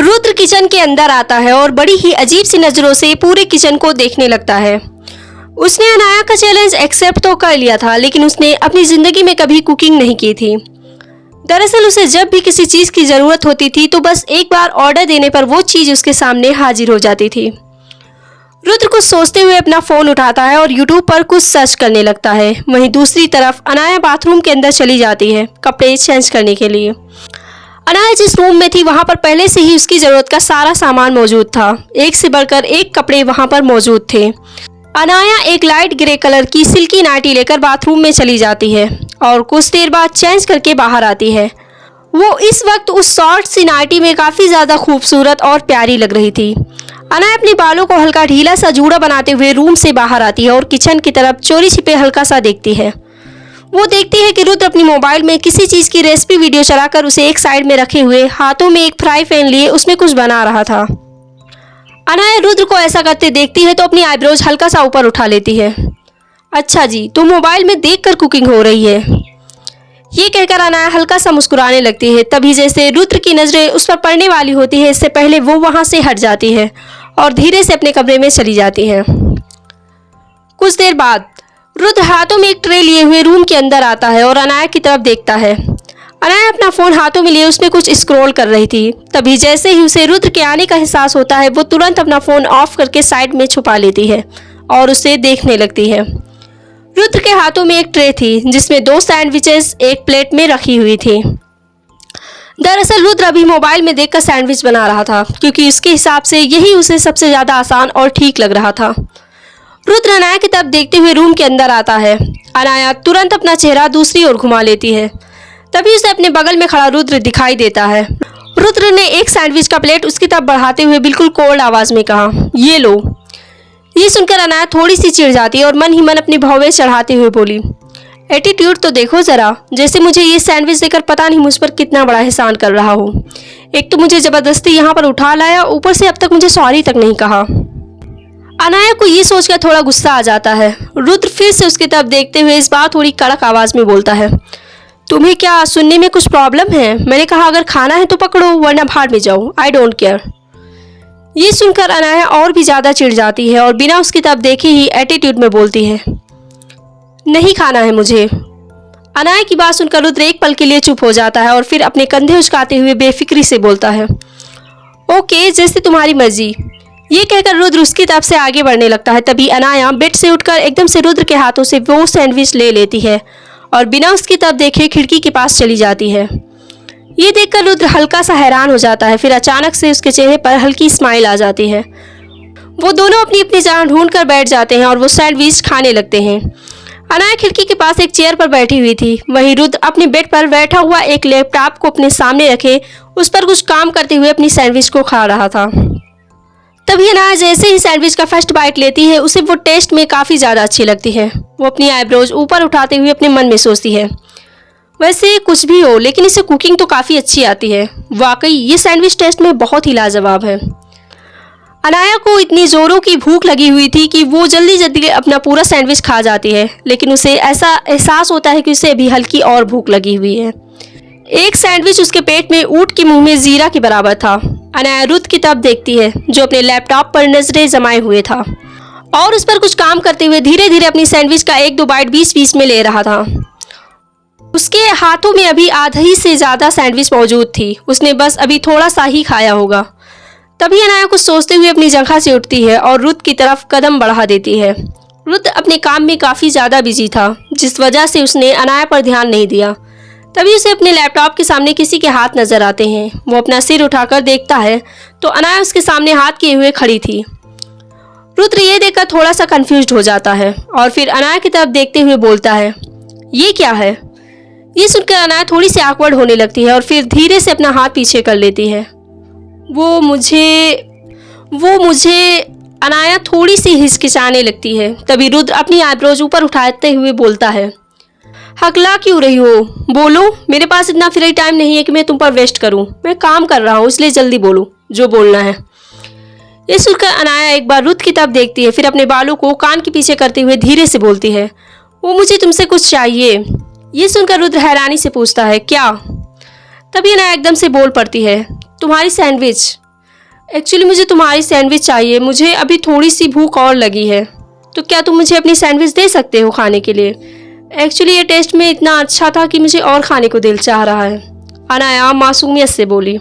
Rudra kitchen के अंदर आता है और बड़ी ही अजीब सी नजरों से पूरे किचन को देखने लगता है। उसने अनाया का चैलेंज एक्सेप्ट तो कर लिया था, लेकिन उसने अपनी जिंदगी में कभी कुकिंग नहीं की थी। दरअसल उसे जब भी किसी चीज की जरूरत होती थी तो बस एक बार ऑर्डर देने पर वो चीज उसके सामने हाजिर हो जाती थी। रुद्र कुछ सोचते हुए अपना फोन उठाता है और यूट्यूब पर कुछ सर्च करने लगता है। वहीं दूसरी तरफ अनाया बाथरूम के अंदर चली जाती है कपड़े चेंज करने के लिए। अनाया जिस रूम में थी वहां पर पहले से ही उसकी जरूरत का सारा सामान मौजूद था। एक से बढ़कर एक कपड़े वहां पर मौजूद थे। अनाया एक लाइट ग्रे कलर की सिल्की नाइटी लेकर बाथरूम में चली जाती है और कुछ देर बाद चेंज करके बाहर आती है। वो इस वक्त उस शॉर्ट सी नाइटी में काफी ज्यादा खूबसूरत और प्यारी लग रही थी। अनाया अपने बालों को हल्का ढीला सा जूड़ा बनाते हुए रूम से बाहर आती है और किचन की तरफ चोरी छिपे हल्का सा देखती है। वो देखती है कि रुद्र अपनी मोबाइल में किसी चीज की रेसिपी वीडियो चलाकर उसे एक साइड में रखे हुए हाथों में एक फ्राई पैन लिए उसमें कुछ बना रहा था। अनाया रुद्र को ऐसा करते देखती है तो अपनी आईब्रोज हल्का सा ऊपर उठा लेती है। अच्छा जी, तो मोबाइल में देखकर कुकिंग हो रही है, ये कहकर अनाया हल्का सा मुस्कुराने लगती है। तभी जैसे रुद्र की नजरें उस पर पड़ने वाली होती है, इससे पहले वो वहां से हट जाती है और धीरे से अपने कमरे में चली जाती है। कुछ देर बाद रुद्र हाथों में एक ट्रे लिए हुए रूम के अंदर आता है और अनाया की तरफ देखता है। अनाया अपना फोन हाथों में लिए उसमें कुछ स्क्रॉल कर रही थी। तभी जैसे ही उसे रुद्र के आने का एहसास होता है वो तुरंत अपना फोन ऑफ करके साइड में छुपा लेती है और उसे देखने लगती है। रुद्र के हाथों में एक ट्रे थी जिसमें 2 सैंडविचेस एक प्लेट में रखी हुई थी। दरअसल रुद्र अभी मोबाइल में देखकर सैंडविच बना रहा था, क्योंकि उसके हिसाब से यही उसे सबसे ज्यादा आसान और ठीक लग रहा था। रुद्र अनाया की तरफ देखते हुए रूम के अंदर आता है। अनाया तुरंत अपना चेहरा दूसरी ओर घुमा लेती है। तभी उसे अपने बगल में खड़ा रुद्र दिखाई देता है। रुद्र ने एक सैंडविच का प्लेट उसकी तरफ बढ़ाते हुए बिल्कुल कोल्ड आवाज में कहा, ये लो। ये सुनकर अनाया थोड़ी सी चिढ़ जाती है और मन ही मन अपनी भौवें चढ़ाते हुए बोली, एटीट्यूड तो देखो जरा, जैसे मुझे ये सैंडविच देकर पता नहीं मुझ पर कितना बड़ा एहसान कर रहा हो। एक तो मुझे जबरदस्ती यहाँ पर उठा लाया, ऊपर से अब तक मुझे सॉरी तक नहीं कहा। अनाया को ये सोचकर थोड़ा गुस्सा आ जाता है। रुद्र फिर से उसकी तरफ देखते हुए इस बार थोड़ी कड़क आवाज में बोलता है, तुम्हें क्या सुनने में कुछ प्रॉब्लम है? मैंने कहा अगर खाना है तो पकड़ो, वरना भाड़ में जाओ, आई डोंट केयर। ये सुनकर अनाया और भी ज्यादा चिढ़ जाती है और बिना उसकी तरफ देखे ही एटीट्यूड में बोलती है, नहीं खाना है मुझे। अनाया की बात सुनकर रुद्र एक पल के लिए चुप हो जाता है और फिर अपने कंधे उचकाते हुए बेफिक्री से बोलता है, ओके जैसे तुम्हारी मर्जी। ये कहकर रुद्र उसकी तरफ से आगे बढ़ने लगता है। तभी अनाया बेड से उठकर एकदम से रुद्र के हाथों से वो सैंडविच ले लेती है और बिना उसकी तरफ देखे खिड़की के पास चली जाती है। ये देखकर रुद्र हल्का सा हैरान हो जाता है। फिर अचानक से उसके चेहरे पर हल्की स्माइल आ जाती है। वो दोनों अपनी अपनी जगह ढूंढ कर बैठ जाते हैं और वो सैंडविच खाने लगते हैं। अनाया खिड़की के पास एक चेयर पर बैठी हुई थी, वहीं रुद्र अपने बेड पर बैठा हुआ एक लैपटॉप को अपने सामने रखे उस पर कुछ काम करते हुए अपनी सैंडविच को खा रहा था। तभी अनाया जैसे ही सैंडविच का फर्स्ट बाइट लेती है उसे वो टेस्ट में काफ़ी ज़्यादा अच्छी लगती है। वो अपनी आईब्रोज ऊपर उठाते हुए अपने मन में सोचती है, वैसे कुछ भी हो लेकिन इसे कुकिंग तो काफ़ी अच्छी आती है। वाकई ये सैंडविच टेस्ट में बहुत ही लाजवाब है। अनाया को इतनी जोरों की भूख लगी हुई थी कि वो जल्दी जल्दी अपना पूरा सैंडविच खा जाती है, लेकिन उसे ऐसा एहसास होता है कि उसे अभी हल्की और भूख लगी हुई है। एक सैंडविच उसके पेट में ऊंट के मुंह में जीरा के बराबर था। अनाया रुद्र की तरफ देखती है जो अपने लैपटॉप पर नजरें जमाए हुए था और उस पर कुछ काम करते हुए धीरे धीरे अपनी सैंडविच का 1-2 बाइट बीच में ले रहा था। उसके हाथों में अभी आधा ही से ज्यादा सैंडविच मौजूद थी। उसने बस अभी थोड़ा सा ही खाया होगा। तभी अनाया कुछ सोचते हुए अपनी जगह से उठती है और रुद्र की तरफ कदम बढ़ा देती है। रुद्र अपने काम में काफी ज्यादा बिजी था, जिस वजह से उसने अनाया पर ध्यान नहीं दिया। तभी उसे अपने लैपटॉप के सामने किसी के हाथ नजर आते हैं। वो अपना सिर उठाकर देखता है तो अनाया उसके सामने हाथ किए हुए खड़ी थी। रुद्र ये देखकर थोड़ा सा कंफ्यूज्ड हो जाता है और फिर अनाया की तरफ देखते हुए बोलता है, ये क्या है? ये सुनकर अनाया थोड़ी सी ऑकवर्ड होने लगती है और फिर धीरे से अपना हाथ पीछे कर लेती है। वो मुझे अनाया थोड़ी सी हिचकिचाने लगती है। तभी रुद्र अपनी आईब्रोज ऊपर उठाते हुए बोलता है, हकला क्यों रही हो? बोलो, मेरे पास इतना फ्री टाइम नहीं है कि मैं तुम पर वेस्ट करूं। मैं काम कर रहा हूं, इसलिए जल्दी बोलो जो बोलना है। ये सुनकर अनाया एक बार रुद्र की तरफ देखती है, फिर अपने बालों को कान के पीछे करते हुए धीरे से बोलती है, वो मुझे तुमसे कुछ चाहिए। ये सुनकर रुद्र हैरानी से पूछता है, क्या? तभी अनाया एकदम से बोल पड़ती है, तुम्हारी सैंडविच। एक्चुअली मुझे तुम्हारी सैंडविच चाहिए, मुझे अभी थोड़ी सी भूख और लगी है। तो क्या तुम मुझे अपनी सैंडविच दे सकते हो खाने के लिए? एक्चुअली ये टेस्ट में इतना अच्छा था कि मुझे और खाने को दिल चाह रहा है, अनाया मासूमियत से बोली।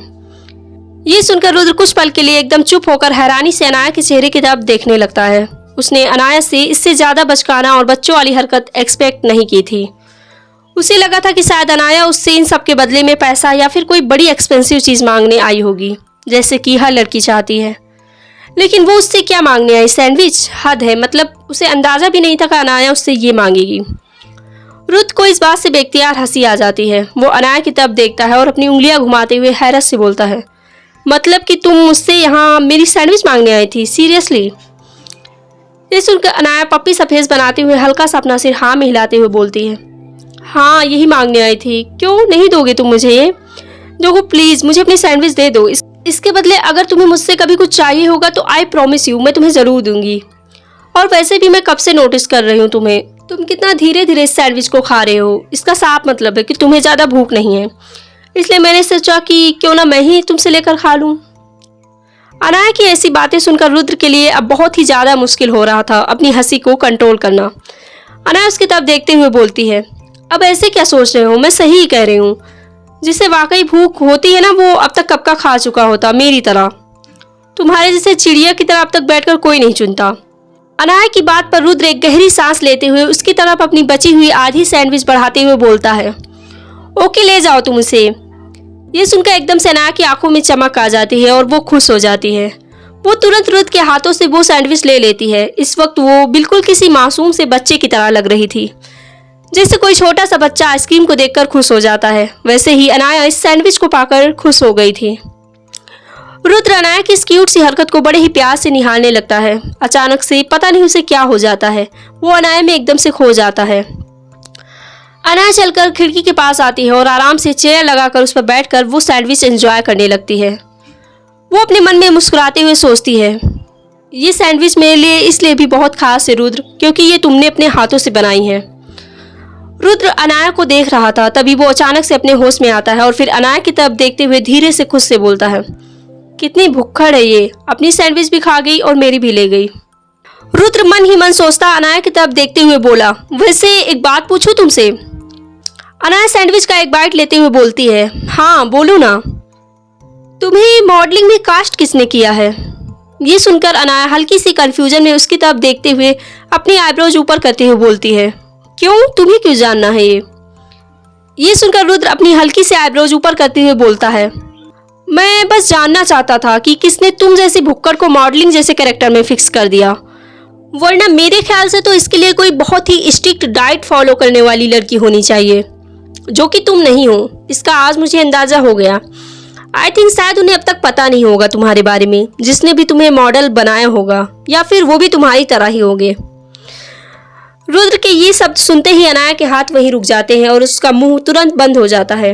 ये सुनकर रुद्र कुछ पल के लिए एकदम चुप होकर हैरानी से अनाया के चेहरे की तरफ देखने लगता है। उसने अनाया से इससे ज़्यादा बचकाना और बच्चों वाली हरकत एक्सपेक्ट नहीं की थी। उसे लगा था कि शायद अनाया उससे इन सब के बदले में पैसा या फिर कोई बड़ी एक्सपेंसिव चीज़ मांगने आई होगी, जैसे कि हर लड़की चाहती है। लेकिन वो उससे क्या मांगने आई? सैंडविच? हद है, मतलब उसे अंदाज़ा भी नहीं था कि अनाया उससे ये मांगेगी। रुद्र को इस बात से बेख्तियार हंसी आ जाती है। वो अनाया की तरफ देखता है और अपनी उंगलियां घुमाते हुए हैरत से बोलता है, मतलब कि तुम मुझसे यहाँ मेरी सैंडविच मांगने आई थी? सीरियसली? ये सुनकर अनाया पप्पी सफेद बनाते हुए हल्का सा अपना सिर हाँ में हिलाते हुए बोलती है, हाँ यही मांगने आई थी। क्यों नहीं दोगे तुम मुझे ये? देखो प्लीज़ मुझे अपनी सैंडविच दे दो। इसके बदले अगर तुम्हें मुझसे कभी कुछ चाहिए होगा तो आई प्रॉमिस यू मैं तुम्हें ज़रूर दूंगी। और वैसे भी मैं कब से नोटिस कर रही हूँ तुम्हें, तुम कितना धीरे धीरे इस सैंडविच को खा रहे हो। इसका साफ मतलब है कि तुम्हें ज़्यादा भूख नहीं है, इसलिए मैंने सोचा कि क्यों ना मैं ही तुमसे लेकर खा लूँ। अनाया की ऐसी बातें सुनकर रुद्र के लिए अब बहुत ही ज़्यादा मुश्किल हो रहा था अपनी हंसी को कंट्रोल करना। अनाया उसकी तरफ देखते हुए बोलती है, अब ऐसे क्या सोच रहे हो? मैं सही ही कह रही हूँ। जिसे वाकई भूख होती है ना, वो अब तक कब का खा चुका होता मेरी तरह। तुम्हारे जैसे चिड़िया की तरह अब तक बैठकर कोई नहीं चुनता। अनाया की बात पर रुद्र एक गहरी सांस लेते हुए उसकी तरफ अपनी बची हुई आधी सैंडविच बढ़ाते हुए बोलता है, ओके ले जाओ तुम उसे। ये सुनकर एकदम से अनाया की आंखों में चमक आ जाती है और वो खुश हो जाती है। वो तुरंत रुद्र के हाथों से वो सैंडविच ले लेती है। इस वक्त वो बिल्कुल किसी मासूम से बच्चे की तरह लग रही थी, जैसे कोई छोटा सा बच्चा आइसक्रीम को देखकर खुश हो जाता है। वैसे ही अनाया इस सैंडविच को पाकर खुश हो गई थी। रुद्र अनाया की इस क्यूट सी हरकत को बड़े ही प्यार से निहारने लगता है। अचानक से पता नहीं उसे क्या हो जाता है, वो अनाया में एकदम से खो जाता है। अनाया चलकर खिड़की के पास आती है और आराम से चेयर लगाकर उस पर बैठकर वो सैंडविच एंजॉय करने लगती है। वो अपने मन में मुस्कुराते हुए सोचती है, ये सैंडविच मेरे लिए इसलिए भी बहुत खास है रुद्र, क्योंकि ये तुमने अपने हाथों से बनाई है। रुद्र अनाया को देख रहा था, तभी वो अचानक से अपने होश में आता है और फिर अनाया की तरफ देखते हुए धीरे से खुद से बोलता है, कितनी भुक्खड़ है ये, अपनी सैंडविच भी खा गई और मेरी भी ले गई। रुद्र मन ही मन सोचता अनाया की तरफ देखते हुए बोला, वैसे एक बात पूछूं तुमसे? अनाया सैंडविच का एक बाइट लेते हुए बोलती है, हाँ बोलो ना। तुम्हें मॉडलिंग में कास्ट किसने किया है? ये सुनकर अनाया हल्की सी कंफ्यूजन में उसकी तरफ देखते हुए अपनी आईब्रोज ऊपर करते हुए बोलती है, क्यों, तुम्हें क्यों जानना है ये? ये सुनकर रुद्र अपनी हल्की से आईब्रोज ऊपर करते हुए बोलता है, मैं बस जानना चाहता था कि किसने तुम जैसी भुक्कड़ को मॉडलिंग जैसे कैरेक्टर में फिक्स कर दिया, वरना मेरे ख्याल से तो इसके लिए कोई बहुत ही स्ट्रिक्ट डाइट फॉलो करने वाली लड़की होनी चाहिए, जो कि तुम नहीं हो। इसका आज मुझे अंदाजा हो गया। आई थिंक शायद उन्हें अब तक पता नहीं होगा तुम्हारे बारे में, जिसने भी तुम्हें मॉडल बनाया होगा, या फिर वो भी तुम्हारी तरह ही होंगे। रुद्र के ये शब्द सुनते ही अनाया के हाथ वहीं रुक जाते हैं और उसका मुंह तुरंत बंद हो जाता है।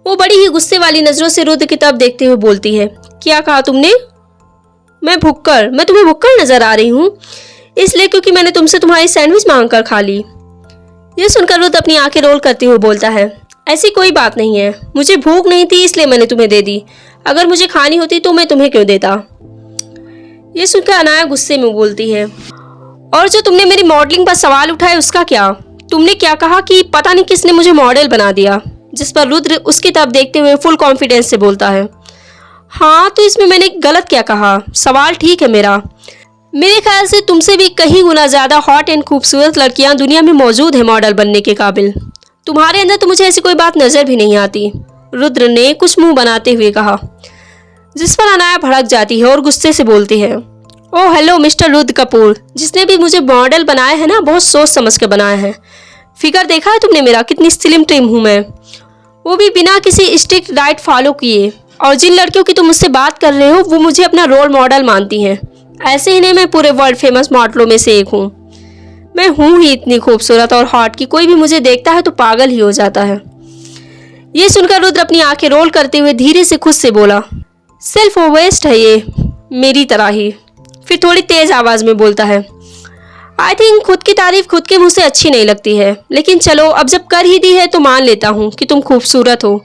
वो बड़ी ही गुस्से वाली नजरों से रुद्र की तरफ देखते हुए बोलती है, क्या कहा तुमने? मैं तुम्हें भुक्कड़ नजर आ रही हूँ, इसलिए क्योंकि मैंने तुमसे तुम्हारी सैंडविच मांग कर खा ली। ये सुनकर रुद्र अपनी आंखें रोल करते हुए बोलता है, ऐसी कोई बात नहीं है, मुझे भूख नहीं थी इसलिए मैंने तुम्हें दे दी, अगर मुझे खानी होती तो मैं तुम्हें क्यों देता। ये सुनकर अनाया गुस्से में बोलती है, और जो तुमने मेरी मॉडलिंग पर सवाल उठाए उसका क्या? तुमने क्या कहा कि पता नहीं किसने मुझे मॉडल बना दिया? जिस पर रुद्र उसकी तरफ देखते हुए फुल कॉन्फिडेंस से बोलता है, हाँ तो इसमें मैंने गलत क्या कहा? सवाल ठीक है मेरे ख्याल से तुमसे भी कहीं गुना ज़्यादा हॉट एंड खूबसूरत लड़कियां दुनिया में मौजूद है मॉडल बनने के काबिल। तुम्हारे अंदर तो मुझे ऐसी कोई बात नज़र भी नहीं आती, रुद्र ने कुछ मुंह बनाते हुए कहा, जिस पर अनाया भड़क जाती है और गुस्से से बोलती है, oh hello mister Rudra Kapoor, जिसने भी मुझे मॉडल बनाया है ना, बहुत सोच समझ कर बनाया है। फिगर देखा है तुमने मेरा, कितनी स्लिम ट्रिम हूँ मैं, वो भी बिना किसी स्ट्रिक्ट डाइट फॉलो किए। और जिन लड़कियों की तुम मुझसे बात कर रहे हो वो मुझे अपना रोल मॉडल मानती हैं। ऐसे ही नहीं, मैं पूरे वर्ल्ड फेमस मॉडलों में से एक हूँ। मैं हूँ ही इतनी खूबसूरत और हॉट कि कोई भी मुझे देखता है तो पागल ही हो जाता है। ये सुनकर रुद्र अपनी आंखें रोल करते हुए धीरे से खुद से बोला, सेल्फ ओवेस्ट है ये, मेरी तरह ही। फिर थोड़ी तेज आवाज में बोलता है, आई थिंक खुद की तारीफ खुद के मुंह से अच्छी नहीं लगती है, लेकिन चलो अब जब कर ही दी है तो मान लेता हूँ कि तुम खूबसूरत हो।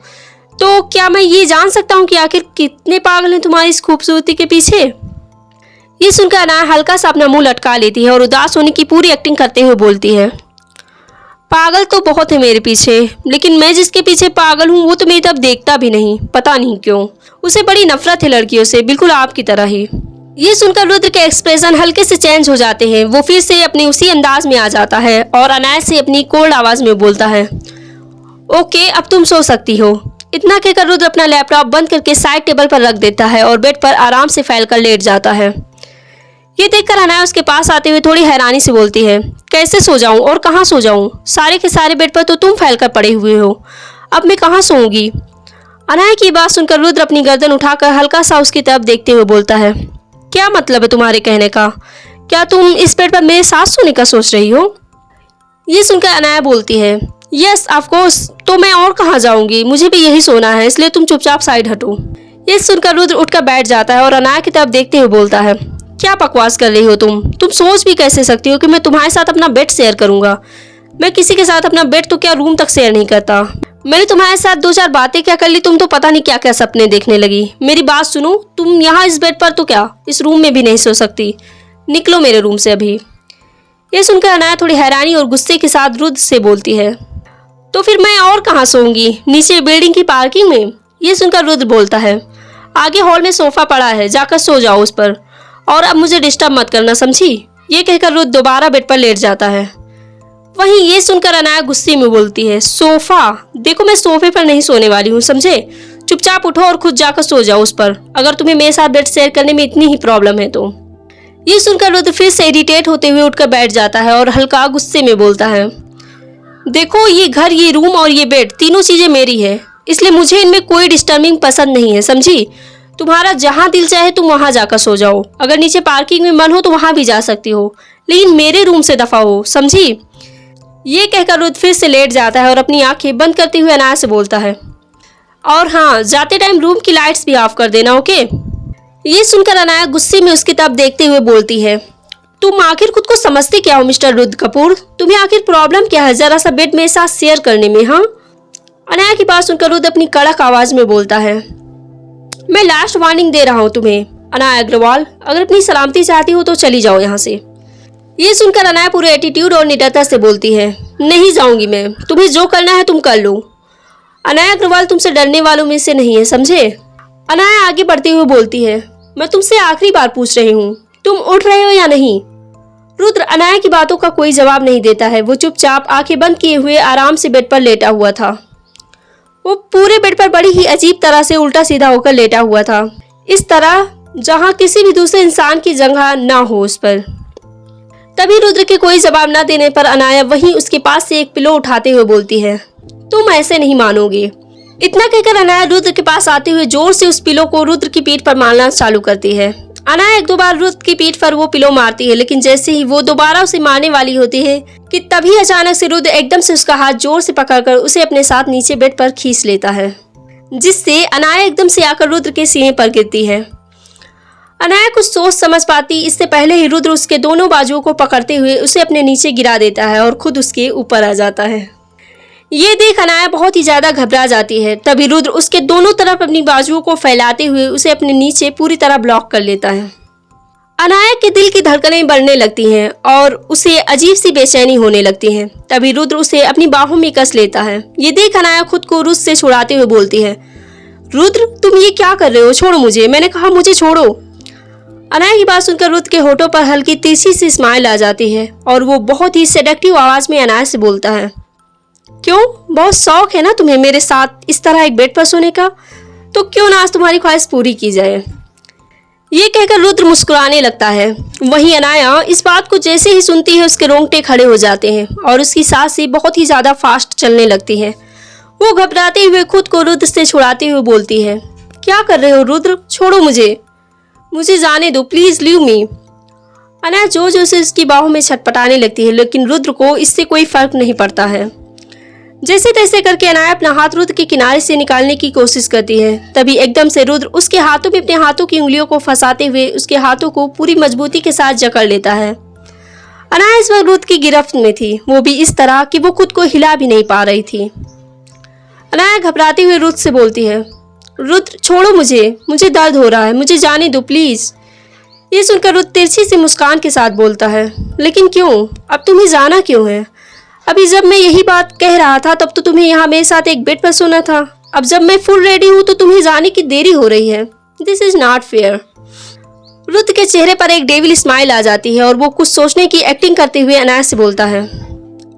तो क्या मैं ये जान सकता हूँ कि आखिर कितने पागल हैं तुम्हारी इस खूबसूरती के पीछे? ये सुनकर अनाया हल्का सा अपना मुंह लटका लेती है और उदास होने की पूरी एक्टिंग करते हुए बोलती है, पागल तो बहुत है मेरे पीछे, लेकिन मैं जिसके पीछे पागल हूँ वो तो मेरी तरफ देखता भी नहीं, पता नहीं क्यों। उसे बड़ी नफरत है लड़कियों से, बिल्कुल आपकी तरह ही। ये सुनकर रुद्र के एक्सप्रेशन हल्के से चेंज हो जाते हैं। वो फिर से अपने उसी अंदाज में आ जाता है और अनाया से अपनी कोल्ड आवाज में बोलता है, ओके अब तुम सो सकती हो। इतना कहकर रुद्र अपना लैपटॉप बंद करके साइड टेबल पर रख देता है और बेड पर आराम से फैलकर लेट जाता है। ये देखकर अनाया उसके पास आते हुए थोड़ी हैरानी से बोलती है, कैसे सो जाऊं और कहाँ सो जाऊं? सारे के सारे बेड पर तो तुम फैलकर पड़े हुए हो, अब मैं कहाँ सोऊंगी? अनाया की बात सुनकर रुद्र अपनी गर्दन उठाकर हल्का सा उसकी तरफ देखते हुए बोलता है, क्या मतलब है तुम्हारे कहने का? क्या तुम इस बेड पर मेरे साथ सोने का सोच रही हो? ये सुनकर अनाया बोलती है, यस ऑफ कोर्स, तो मैं और कहाँ जाऊंगी? मुझे भी यही सोना है, इसलिए तुम चुपचाप साइड हटो। ये सुनकर रुद्र उठकर बैठ जाता है और अनाया की तरफ देखते हुए बोलता है, क्या बकवास कर रही हो तुम सोच भी कैसे सकती हो कि मैं तुम्हारे साथ अपना बेड शेयर करूंगा? मैं किसी के साथ अपना बेड तो क्या रूम तक शेयर नहीं करता। मैंने तुम्हारे साथ 2-4 बातें क्या कर ली, तुम तो पता नहीं क्या क्या सपने देखने लगी। मेरी बात सुनो, तुम यहाँ इस बेड पर तो क्या इस रूम में भी नहीं सो सकती, निकलो मेरे रूम से अभी। ये सुनकर अनाया थोड़ी हैरानी और गुस्से के साथ रुद्र से बोलती है, तो फिर मैं और कहाँ सोऊंगी? नीचे बिल्डिंग की पार्किंग में? ये सुनकर रुद्र बोलता है, आगे हॉल में सोफा पड़ा है, जाकर सो जाओ उस पर, और अब मुझे डिस्टर्ब मत करना, समझी? ये कहकर रुद्र दोबारा बेड पर लेट जाता है। वहीं ये सुनकर अनाया गुस्से में बोलती है, सोफा? देखो मैं सोफे पर नहीं सोने वाली हूँ, समझे? चुपचाप उठो और खुद जाकर सो जाओ उस पर, अगर तुम्हें मेरे साथ बेड शेयर करने में इतनी ही प्रॉब्लम है तो। ये सुनकर रुद्र फिर से इरिटेट होते हुए उठकर बैठ जाता है और हल्का गुस्से में बोलता है, देखो ये घर, ये रूम और ये बेड, तीनों चीजें मेरी है, इसलिए मुझे इनमें कोई डिस्टर्बिंग पसंद नहीं है, समझी? तुम्हारा जहां दिल चाहे तुम वहां जाकर सो जाओ, अगर नीचे पार्किंग में मन हो तो वहां भी जा सकती हो, लेकिन मेरे रूम से दफा हो, समझी? ये कहकर रुद्र फिर से लेट जाता है और अपनी आंखें बंद करते हुए अनाया से बोलता है, और हाँ, जाते टाइम रूम की लाइट्स भी ऑफ कर देना, ओके? ये सुनकर अनाया गुस्से में उसकी तरफ देखते हुए बोलती है, तुम आखिर खुद को समझते क्या हो मिस्टर रुद्र कपूर? तुम्हें आखिर प्रॉब्लम क्या है जरा सा बेड मेरे साथ शेयर करने में? हाँ? अनाया की बात सुनकर रुद्र अपनी कड़क आवाज में बोलता है, मैं लास्ट वार्निंग दे रहा हूँ तुम्हें अनाया अग्रवाल, अगर अपनी सलामती चाहती हो तो चली जाओ यहाँ से। ये सुनकर अनाया पूरे एटीट्यूड और निडरता से बोलती है, नहीं जाऊंगी मैं, तुम्हें जो करना है तुम कर लो। अनाया अग्रवाल तुमसे डरने वालों में से नहीं है, समझे? अनाया आगे बढ़ते हुए बोलती है, मैं तुमसे आखिरी बार पूछ रही हूँ, तुम उठ रहे हो या नहीं? रुद्र अनाया की बातों का कोई जवाब नहीं देता है। वो चुपचाप आंखें बंद किए हुए आराम से बेड पर लेटा हुआ था। वो पूरे बेड पर बड़ी ही अजीब तरह से उल्टा सीधा होकर लेटा हुआ था, इस तरह जहां किसी भी दूसरे इंसान की जगह ना हो उस पर। तभी रुद्र के कोई जवाब न देने पर अनाया वहीं उसके पास से एक पिलो उठाते हुए बोलती है, तुम ऐसे नहीं मानोगे। इतना कहकर अनाया रुद्र के पास आते हुए जोर से उस पिलो को रुद्र की पीठ पर मारना चालू करती है। अनाया 1-2 बार रुद्र की पीठ पर वो पिलो मारती है, लेकिन जैसे ही वो दोबारा उसे मारने वाली होती है कि तभी अचानक से रुद्र एकदम से उसका हाथ जोर से पकड़कर उसे अपने साथ नीचे बेड पर खींच लेता है, जिससे अनाया एकदम से आकर रुद्र के सीने पर गिरती है। अनाया कुछ सोच समझ पाती इससे पहले ही रुद्र उसके दोनों बाजुओं को पकड़ते हुए उसे अपने नीचे गिरा देता है और खुद उसके ऊपर आ जाता है। ये देख अनाया बहुत ही ज्यादा घबरा जाती है। तभी रुद्र उसके दोनों तरफ अपनी बाजुओं को फैलाते हुए उसे अपने नीचे पूरी तरह ब्लॉक कर लेता है। अनाया के दिल की धड़कनें बढ़ने लगती हैं और उसे अजीब सी बेचैनी होने लगती है। तभी रुद्र उसे अपनी बाहों में कस लेता है। ये देख अनाया खुद को रुद्र से छुड़ाते हुए बोलती है, रुद्र तुम ये क्या कर रहे हो? छोड़ो मुझे, मैंने कहा मुझे छोड़ो। अनाया की बात सुनकर रुद्र के होठों पर हल्की तिरछी सी स्माइल आ जाती है और वो बहुत ही सेडक्टिव आवाज में अनाया से बोलता है, क्यों, बहुत शौक है ना तुम्हें मेरे साथ इस तरह एक बेड पर सोने का? तो क्यों ना आज तुम्हारी ख्वाहिश पूरी की जाए। ये कहकर रुद्र मुस्कुराने लगता है। वहीं अनाया इस बात को जैसे ही सुनती है उसके रोंगटे खड़े हो जाते हैं और उसकी सांसें बहुत ही ज्यादा फास्ट चलने लगती है। वो घबराते हुए खुद को रुद्र से छुड़ाते हुए बोलती है, क्या कर रहे हो रुद्र? छोड़ो मुझे जाने दो, प्लीज लीव मी। अनाया जोर से उसकी बाहों में छटपटाने लगती है, लेकिन रुद्र को इससे कोई फर्क नहीं पड़ता है। जैसे तैसे करके अनाया अपना हाथ रुद्र के किनारे से निकालने की कोशिश करती है। तभी एकदम से रुद्र उसके हाथों में अपने हाथों की उंगलियों को फंसाते हुए उसके हाथों को पूरी मजबूती के साथ जकड़ लेता है। अनाया इस वक्त रुद्र की गिरफ्त में थी, वो भी इस तरह कि वो खुद को हिला भी नहीं पा रही थी। अनाया घबराते हुए रुद्र से बोलती है, रुद्र छोड़ो मुझे दर्द हो रहा है, मुझे जाने दो प्लीज। ये सुनकर रुद्र तिरछी सी मुस्कान के साथ बोलता है, लेकिन क्यों, अब तुम्हें जाना क्यों है? अभी जब मैं यही बात कह रहा था तब तो तुम्हें यहाँ मेरे साथ एक बेड पर सोना था। अब जब मैं फुल रेडी हूँ तो तुम्हें जाने की देरी हो रही है। This is not fair. Rudra के चेहरे पर एक डेविल स्माइल आ जाती है और वो कुछ सोचने की एक्टिंग करते हुए अनाया से बोलता है,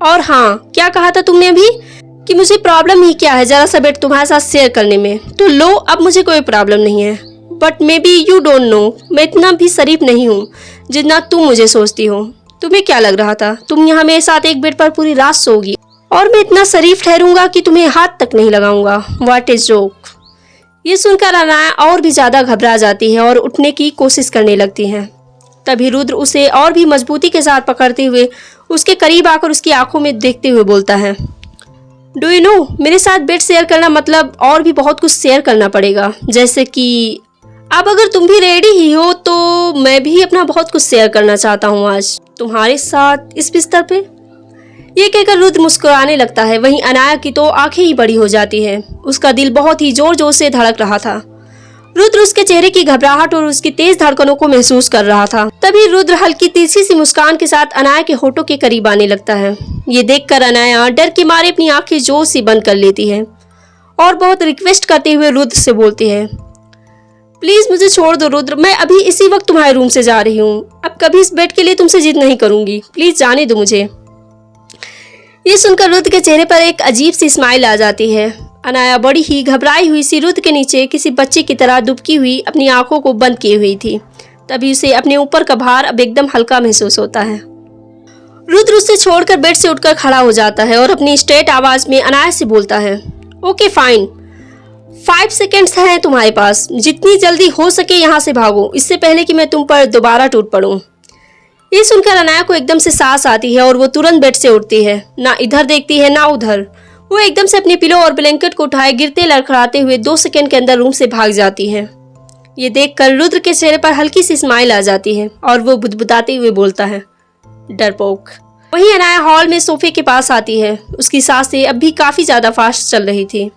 और हाँ, क्या कहा था तुमने अभी कि मुझे प्रॉब्लम ही क्या है जरा सा बेड तुम्हारे साथ शेयर करने में? तो लो, अब मुझे कोई प्रॉब्लम नहीं है, but may be you don't know, मैं इतना भी शरीफ नहीं हूँ जितना तुम मुझे सोचती हो। तुम्हें क्या लग रहा था तुम यहाँ मेरे साथ एक बेड पर पूरी रात सोगी और मैं इतना शरीफ ठहरूंगा कि तुम्हें हाथ तक नहीं लगाऊंगा? What is joke. ये सुनकर अनाया और भी ज्यादा घबरा जाती है और उठने की कोशिश करने लगती है। तभी रुद्र उसे और भी मजबूती के साथ पकड़ते हुए उसके करीब आकर उसकी आंखों में देखते हुए बोलता है, डू यू नो, मेरे साथ बेड शेयर करना मतलब और भी बहुत कुछ शेयर करना पड़ेगा, जैसे कि अब अगर तुम भी रेडी ही हो तो मैं भी अपना बहुत कुछ शेयर करना चाहता हूँ आज तुम्हारे साथ इस बिस्तर पे। ये कहकर रुद्र मुस्कुराने लगता है। वहीं अनाया की तो आंखें ही बड़ी हो जाती है। उसका दिल बहुत ही जोर जोर से धड़क रहा था। रुद्र उसके चेहरे की घबराहट और उसकी तेज धड़कनों को महसूस कर रहा था। तभी रुद्र हल्की तिरछी सी मुस्कान के साथ अनाया के होठों के करीब आने लगता है। ये देखकर अनाया डर के मारे अपनी आंखें जोर से बंद कर लेती है और बहुत रिक्वेस्ट करते हुए रुद्र से बोलती है, प्लीज मुझे छोड़ दो रुद्र, मैं अभी इसी वक्त तुम्हारे रूम से जा रही हूँ। अब कभी इस बेड के लिए तुमसे जिद नहीं करूंगी, प्लीज जाने दो मुझे। ये सुनकर रुद्र के चेहरे पर एक अजीब सी स्माइल आ जाती है। अनाया बड़ी ही घबराई हुई सी रुद्र के नीचे किसी बच्चे की तरह दुबकी हुई अपनी आंखों को बंद किए हुई थी। तभी उसे अपने ऊपर का भार अब एकदम हल्का महसूस होता है। रुद्र उसे छोड़कर बेड से उठकर खड़ा हो जाता है और अपनी स्ट्रेट आवाज में अनाया से बोलता है, ओके फाइन, 5 सेकेंड्स हैं तुम्हारे पास, जितनी जल्दी हो सके यहाँ से भागो, इससे पहले कि मैं तुम पर दोबारा टूट पड़ूं। ये सुनकर अनाया को एकदम से सांस आती है और वो तुरंत बेड से उठती है। ना इधर देखती है ना उधर। वो एकदम से अपनी पिलो और ब्लैंकेट को उठाए गिरते लड़खड़ाते हुए 2 सेकंड के अंदर रूम से भाग जाती है। ये देखकर रुद्र के चेहरे पर हल्की सी स्माइल आ जाती है और वो बुदबुदाते हुए बोलता है, डरपोक। वहीं अनाया हॉल में सोफे के पास आती है। उसकी सांसें अब भी काफी ज्यादा फास्ट चल रही थी।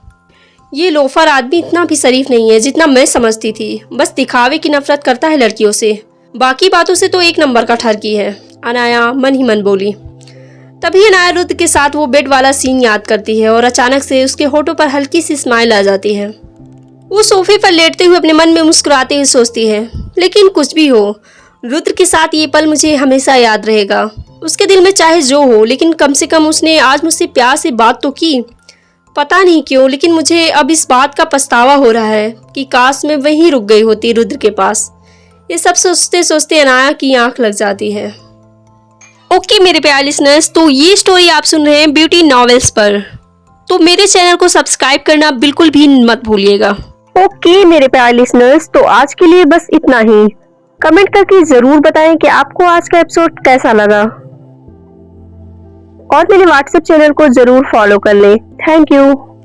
ये लोफर आदमी इतना भी शरीफ नहीं है जितना मैं समझती थी, बस दिखावे की नफरत करता है लड़कियों से, बाकी बातों से तो एक नंबर का ठरकी है, अनाया मन ही मन बोली। तभी अनाया रुद्र के साथ वो बेड वाला सीन याद करती है और अचानक से उसके होठों पर हल्की सी स्माइल आ जाती है। वो सोफे पर लेटते हुए अपने मन में मुस्कुराते हुए सोचती है, लेकिन कुछ भी हो, रुद्र के साथ ये पल मुझे हमेशा याद रहेगा। उसके दिल में चाहे जो हो, लेकिन कम से कम उसने आज मुझसे प्यार से बात तो की। पता नहीं क्यों, लेकिन मुझे अब इस बात का पछतावा हो रहा है कि काश मैं वहीं रुक गई होती रुद्र के पास। ये सब सोचते सोचते अनाया की आंख लग जाती है। ओके मेरे प्यारे लिसनर्स, तो ये स्टोरी आप सुन रहे हैं ब्यूटी नॉवेल्स पर, तो मेरे चैनल को सब्सक्राइब करना बिल्कुल भी मत भूलिएगा। ओके मेरे प्यारे लिसनर्स, तो आज के लिए बस इतना ही। कमेंट करके जरूर बताएं कि आपको आज का एपिसोड कैसा लगा और मेरे व्हाट्सएप चैनल को जरूर फॉलो कर लें। Thank you.